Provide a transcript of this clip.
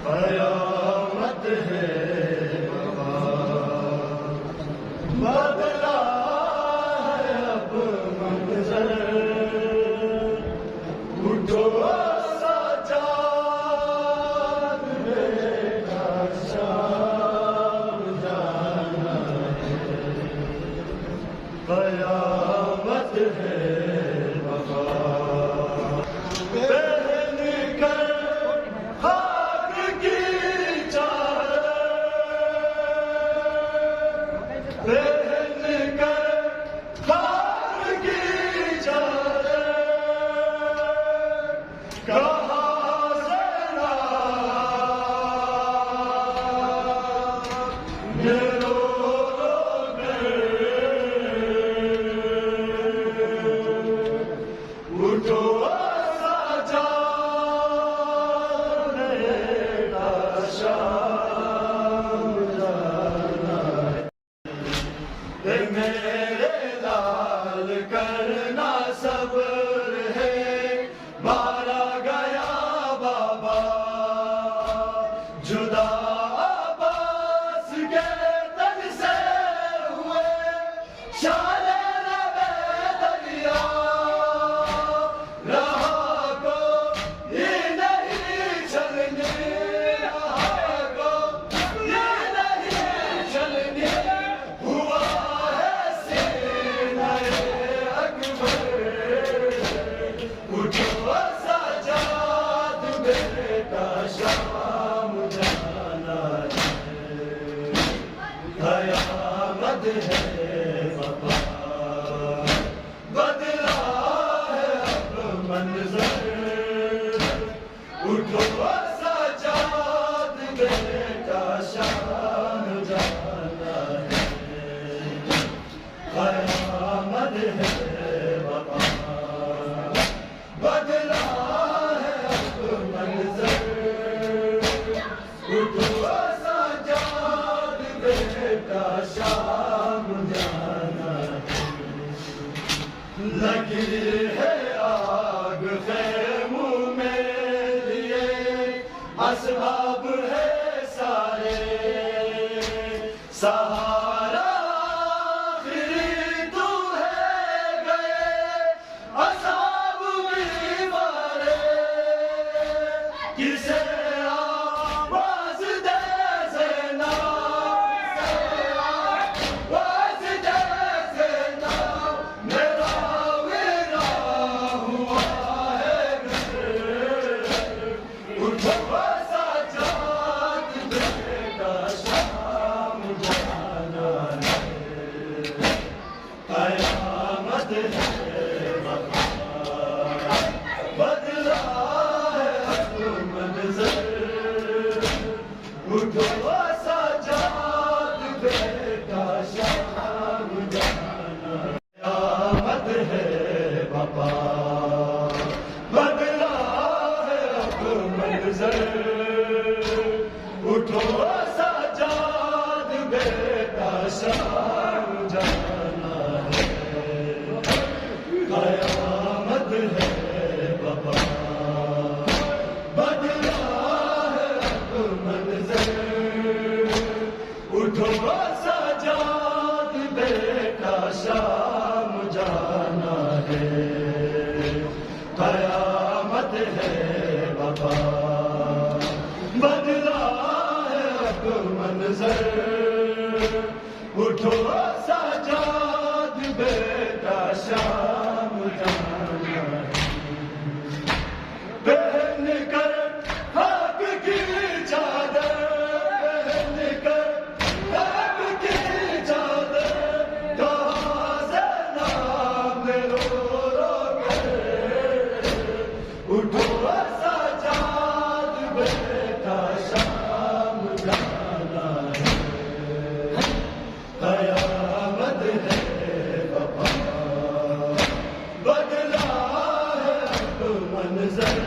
قیامت ہے بدلا ہے اب منظر، اٹھو سجاد بیٹا شام جانا ہے، قیامت ہے میرے لال کرنا صبر ہے، مارا گیا بابا جدا عباس کے تن سے ہوئے، شان لبے دریا رہا کو یہ نہیں چلنے، رہا کو یہ نہیں چلنے، شام جانا ہے، قیامت ہے بابا بدلا ہے اب منظر، اٹھو سجاد بیٹا شام جانا ہے، قیامت ہے بابا بدلا ہے اب منظر، اٹھو سجاد بیٹا شام جانا ہے، لگی ہے آگ خیموں میں لیے اسباب ہے سارے، سہارا آخری تو ہے گئے اصحاب بھی مارے، کسے قیامت ہے بدلا ہے اب منظر، اٹھو سجاد بیٹا شام جانا، قیامت ہے بابا بدلا ہے اب منظر، اٹھو سجاد بیٹا شام جانا ہے، قیامت ہے بابا بدلا ہے اب منظر، اٹھو سجاد بیٹا شام جانا ہے، قیامت ہے بابا بدلا ہے اب منظر، اٹھو سجاد بیٹا شام جانا ہے، پہن کر حق کی چادر، پہن کر حق کی چادر، کہاں سے نام رو رو کر، اٹھو سجاد بیٹا شام جانا ہے، قیامت ہے بابا بدلا ہے اب منظر،